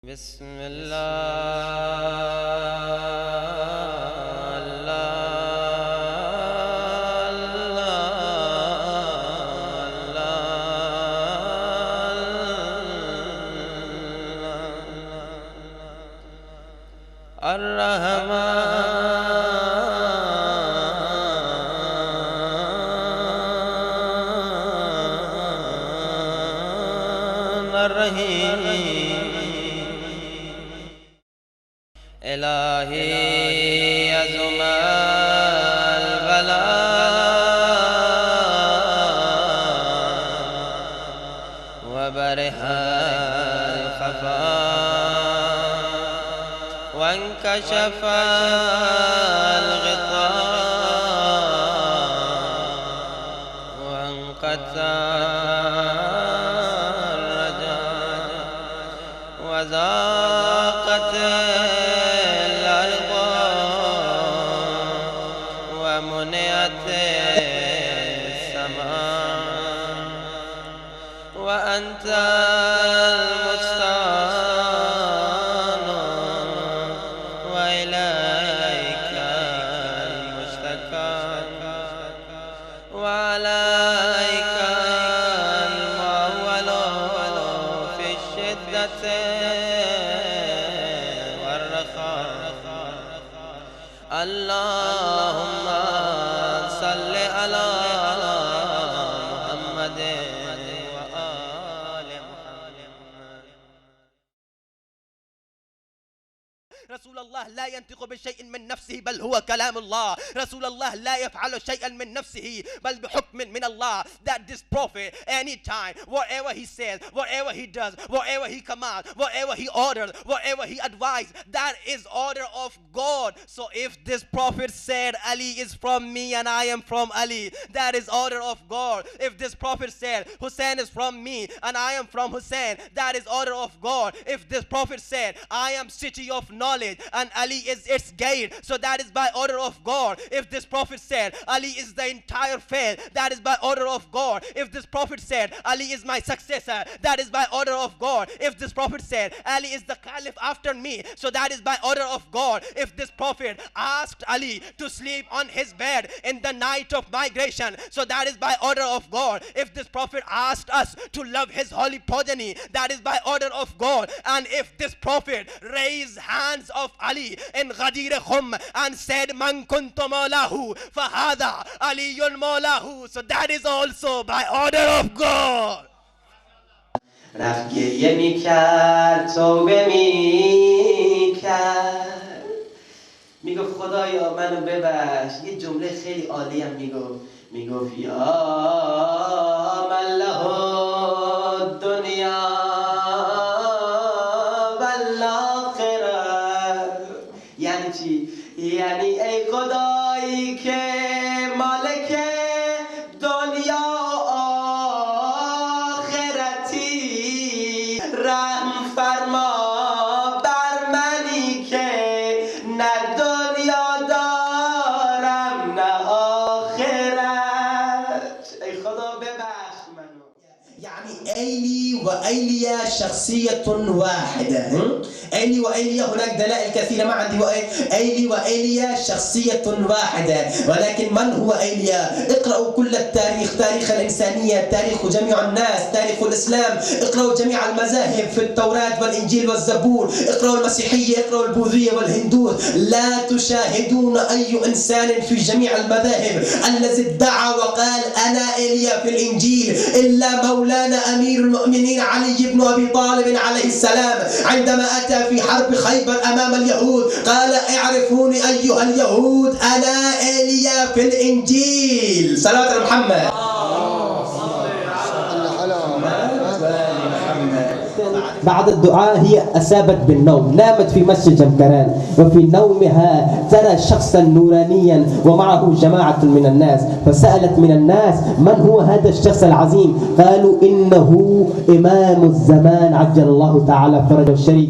بسم الله الرحمن الرحيم إلهي يزم البلاء وبرح الخفاء وانكشف الغطاء وانقطع الرجاء وذاقت ومنعت السماء وأنت المستعان وإليك المشتكى وعليك المعول في الشدة والرخاء اللهم صل على محمد وآل محمد. رسول الله لا ينطق بشيء من نفسه بل هو كلام الله. رسول الله لا يفعل شيئا من نفسه بل بحكم من الله. That this prophet anytime whatever he says, whatever he does, whatever he commands, whatever he orders, whatever he advises, that is order of God. So if this prophet said Ali is from me and I am from Ali, that is order of God. If this prophet said Hussein is from me and I am from Hussein, that is order of God. If this prophet said I am city of knowledge and Ali is its gate, so that is by order of God. If this prophet said Ali is the entire faith, that is by order of God. If this prophet said Ali is my successor, that is by order of God. If this prophet said Ali is the caliph after me, so that is by order of God. If this prophet asked Ali to sleep on his bed in the night of migration, so that is by order of God. If this prophet asked us to love his holy progeny, that is by order of God. And if this prophet raised hands of Ali in Ghadir Khum and said Man kuntu maulahu fahada aliyun maulahu, so that is also by order of God. رفت گریه میکرد توبه میکرد میگفت خدایا منو ببخش. یه جمله خیلی عالی هم میگفت یا من له دنیا والآخرة. یعنی چی؟ یعنی ای خدایی که مالک دنیا رحم فرما بر منی که نه دنیا دارم نه آخرت. ای خدا ببخش منو. يعني أيلي وأيليا شخصية واحدة. أيلي وأيليا هناك دلائل كثيرة ما عندي. أيلي وأيليا شخصية واحدة، ولكن من هو أيليا؟ اقرأوا كل التاريخ، تاريخ الإنسانية، تاريخ جميع الناس، تاريخ الإسلام، اقرأوا جميع المذاهب في التوراة والإنجيل والزبور، اقرأوا المسيحية، اقرأوا البوذية والهندوس. لا تشاهدون أي إنسان في جميع المذاهب الذي ادعى وقال أنا أيليا في الإنجيل إلا مولانا أمير المؤمنين علي بن أبي طالب عليه السلام، عندما أتى في حرب خيبر أمام اليهود قال اعرفوني أيها اليهود أنا إيليا في الإنجيل. صلاة على محمد. بعد الدعاء هي أصابت بالنوم، نامت في مسجد جمكران، وفي نومها ترى شخصا نورانيا ومعه جماعة من الناس، فسألت من الناس من هو هذا الشخص العظيم؟ قالوا إنه إمام الزمان عجل الله تعالى فرجه الشريف.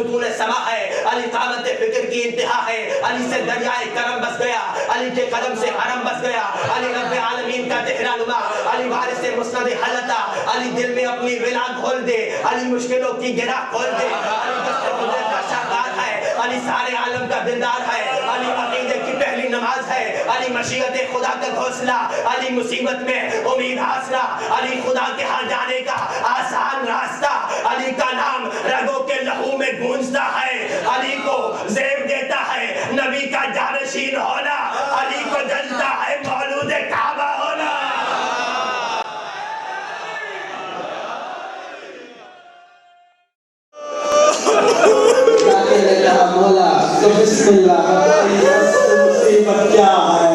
ستون سما ہے، علی قامت فکر کی انتہا ہے، علی سے دریائے کرم بس گیا، علی کے قدم سے حرم بس گیا، علی رب عالمین کا چہرہ نما، علی وارث مسند حلتا، علی دل میں اپنی ولا کھول دے، علی مشکلوں کی گرہ کھول دے، علی دست قدرت کا شاہکار ہے، علی سارے عالم کا دلدار ہے، علی عقیدے کی پہلی نماز ہے، علی مشیت خدا کا گھونسلہ، علی مصیبت میں امید حاصلہ، علی خدا کے ہاں جانے کا آسان راستہ، علی کا نام رگوں کے لہو میں گونجتا ہے، علی کو زیب دیتا ہے نبی کا جانشین ہونا، علی کو جلتا ہے مولود کعبہ ہونا۔ نے کہا مولا تو بسم اللہ مصیبت کیا ہے؟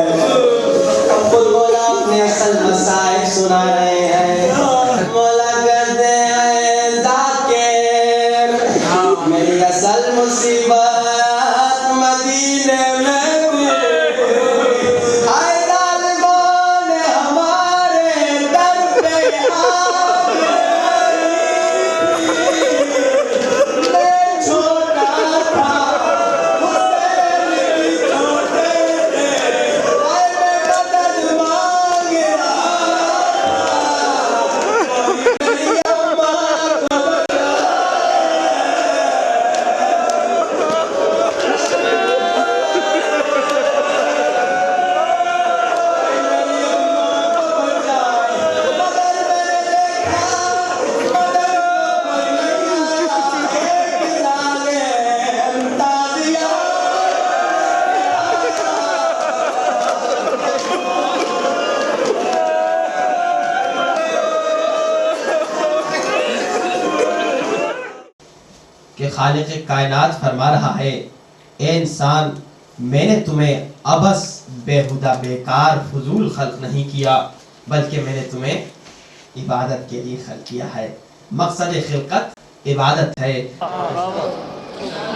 خود مولا اپنے اصل مسائل سنا رہے ہیں۔ مولا کہتے ہیں ذاکر میری اصل مصیبت مدینے میں تھی، آئے ظالموں نے ہمارے در پہ آ کہ خالق کائنات فرما رہا ہے اے انسان میں نے تمہیں عبث بیہودہ بیکار فضول خلق نہیں کیا بلکہ میں نے تمہیں عبادت کے لیے خلق کیا ہے۔ مقصد خلقت عبادت ہے۔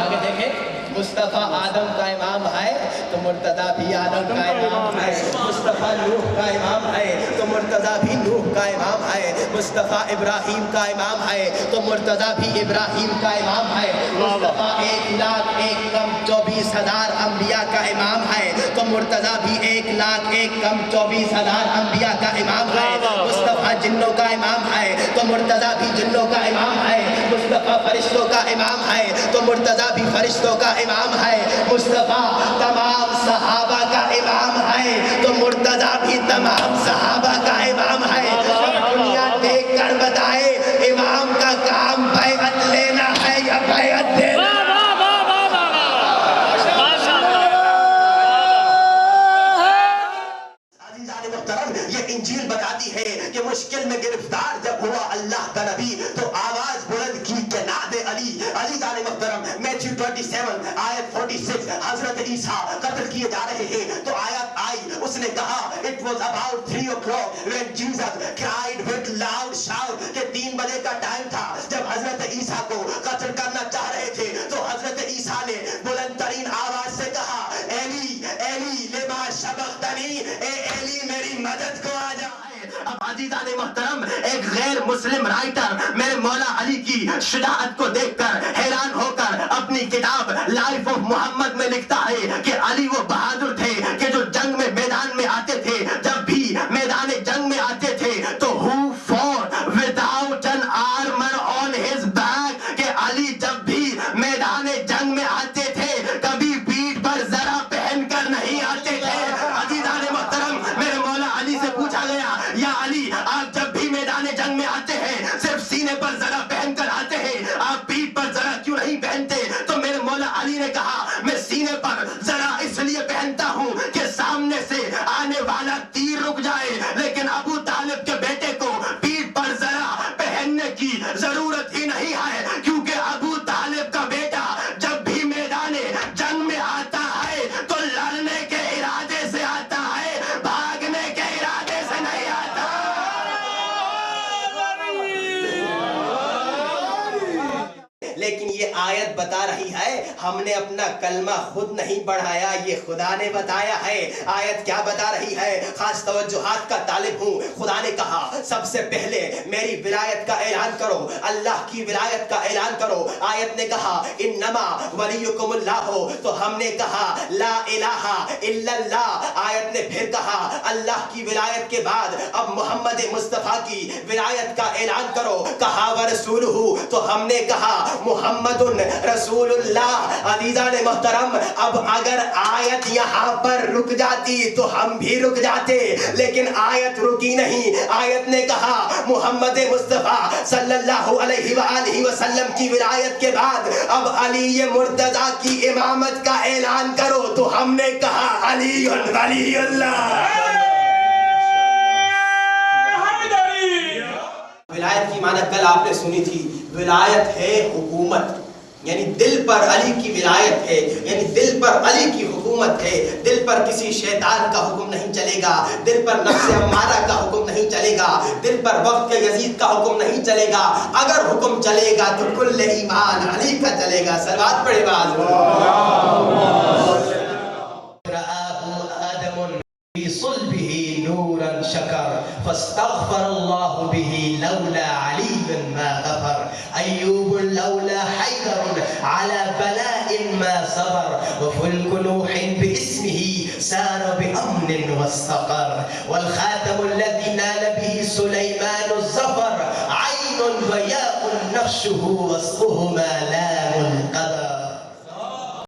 آگے دیکھیں مصطفیٰ آدم کا امام ہے تو مرتضیٰ بھی آدم کا امام ہے، مصطفیٰ نوح کا امام ہے تو مرتضیٰ بھی نوح کا امام ہے، مصطفیٰ ابراہیم کا امام ہے تو مرتضیٰ بھی ابراہیم کا امام ہے، مصطفیٰ 1,01,24,000 انبیاء کا امام ہے تو مرتضیٰ بھی 1,01,24,000 انبیاء کا امام ہے، مصطفیٰ جنوں کا امام ہے تو مرتضیٰ بھی جنوں کا امام ہے، مصطفیٰ فرشتوں کا امام ہے تو مرتضیٰ بھی فرشتوں کا امام ہے، مصطفیٰ تمام صحابہ کا امام ہے تو مرتضیٰ بھی تمام صحابہ کا امام ہے۔ دنیا دیکھ کر بتائے امام کا کام بیعت لینا ہے یا بیعت دینا؟ یہ انجیل بتاتی ہے کہ مشکل میں گرفتار جب ہوا اللہ کا نبی تو آواز بلند کی کہ نعت علی۔ علی جان محترم میتھیو 27 آیت 46 حضرت عیسیٰ قتل کیے جا رہے ہیں تو آیت آئی، اس نے کہا it was about 3 o'clock when Jesus cried with loud shout کہ 3 بجے کا ٹائم تھا جب حضرت عیسیٰ کو قتل کرنا چاہ رہے تھے تو حضرت عیسیٰ نے بلند ترین آواز سے کہا ایلی ایلی لما شبقتنی، اے ایلی میری مدد کو آ جا۔ اب عزیزان محترم ایک غیر مسلم رائٹر میرے مولا علی کی شجاعت کو دیکھ کر حیران ہو کر اپنی کتاب لائف آف محمد میں لکھتا ہے کہ علی وہ بہادر تھے کہ جو جنگ میں میدان میں آتے تھے، جب بھی میدان جنگ میں آتے تھے تو who fought without an armor on his back، کہ علی جب بھی میدان جنگ میں آتے تھے کبھی پیٹھ پر ذرا پہن کر نہیں آتے تھے۔ عزیزان محترم میرے مولا علی سے پوچھا گیا یا علی آپ جب بھی میدان جنگ میں آتے ہیں صرف سینے پر ذرا پہن کر آتے ہیں، آپ پیٹھ پر ذرا کیوں نہیں پہنتے؟ تو میرے مولا علی نے کہا میں سینے پر ذرا اس لیے پہنتا ہوں کہ سامنے سے آنے والا تیر رک جائے، لیکن ابو طالب کے بیٹے کو پیٹھ پر ذرا پہننے کی ضرورت ہی نہیں ہے، کیونکہ ابو طالب کا بیٹا جب بھی میدان جنگ میں آتا ہے تو لڑنے کے ارادے سے آتا ہے، بھاگنے کے ارادے سے نہیں آتا۔ آیت بتا رہی ہے ہم نے اپنا کلمہ خود نہیں بڑھایا، یہ خدا نے بتایا ہے۔ آیت کیا بتا رہی ہے؟ خاص توجہات کا طالب ہوں۔ خدا نے کہا سب سے پہلے میری ولایت کا اعلان کرو، اللہ کی ولایت کا اعلان کرو۔ آیت نے کہا انما ولیکم اللہ ہو، تو ہم نے کہا لا الہ الا اللہ۔ آیت نے پھر کہا اللہ کی ولایت کے بعد اب محمد مصطفیٰ کی ولایت کا اعلان کرو۔ کہا ورسولہ، تو ہم نے کہا محمد رسول اللہ۔ عزیزان محترم، اب اگر آیت یہاں پر رک جاتی تو ہم بھی رک جاتے، لیکن آیت رکی نہیں۔ آیت نے کہا محمد مصطفیٰ صلی اللہ علیہ وآلہ وسلم کی ولایت کے بعد اب علی مرتضیٰ کی امامت کا اعلان کرو، تو ہم نے کہا علی ولی اللہ۔ ولایت کی معنی کل آپ نے سنی تھی، ولایت ہے حکومت، یعنی دل پر علی کی ولایت ہے، یعنی دل پر علی کی حکومت ہے۔ دل پر کسی شیطان کا حکم نہیں چلے گا، دل پر نفس امارہ کا حکم نہیں چلے گا، دل پر وقت یزید کا حکم نہیں چلے گا۔ اگر حکم چلے گا تو کل ایمان علی کا چلے گا۔ صلوات پڑھے باز صلبه نورا شكر فاستغفر الله به لولا علي ما غفر أيوب لولا حيدر على بلاء ما صبر وفلك نوح باسمه سار بأمن واستقر والخاتم الذي نال به سليمان الظفر عين وياء نقشه وسطهما لام القدر